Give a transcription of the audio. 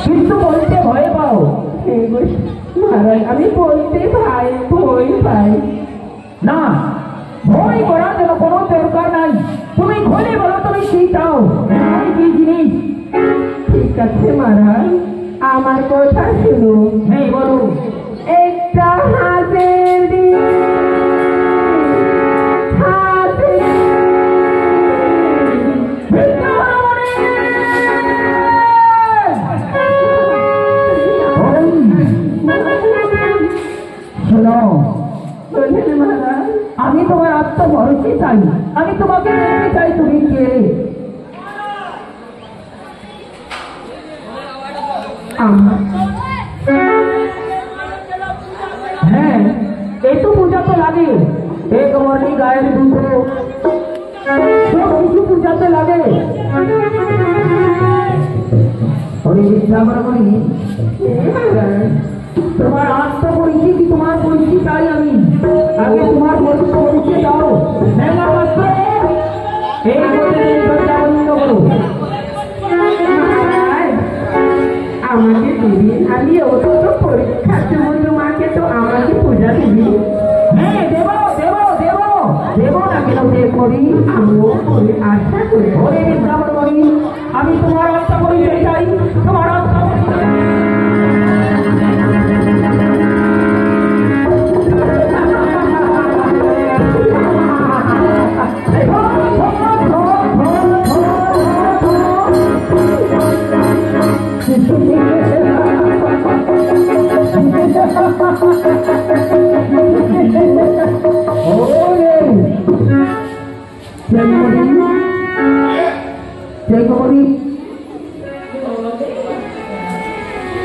কিন্তু বলতে ভয় পাও। মহারাজ আমি বলতে ভয় পাই না। ভয় করার জন্য কোনো দরকার নাই। তুমি খুলে বলো তুমি কি চাও, কি জিনিস। ঠিক আছে মহারাজ, আমার কথা শুনো। হ্যাঁ বলো। একটা হাতের আমি তোমার আত্মভরসা চাই, আমি তোমাকে দেখতে চাই তুমি কে। হ্যাঁ একটু পূজা তো লাগে, এক মর্নি গায়ের দুধ সব কিছু পূজাতে লাগে। তোমার আত্মপরিচয় কি তোমার পরিচয় চাই আমি। আগে তোমার পরিচয় দাও। আমাকে দিবি, আমি অত পরীক্ষার জন্য তোমাকে তো আমাকে পূজা দিবি। হ্যাঁ দেব দেব দেব দেব না কেন করি আমিও করে আশা করি। আমি তোমার আত্মপরিচয় চাই, তোমার আত্মপরিচয়। Take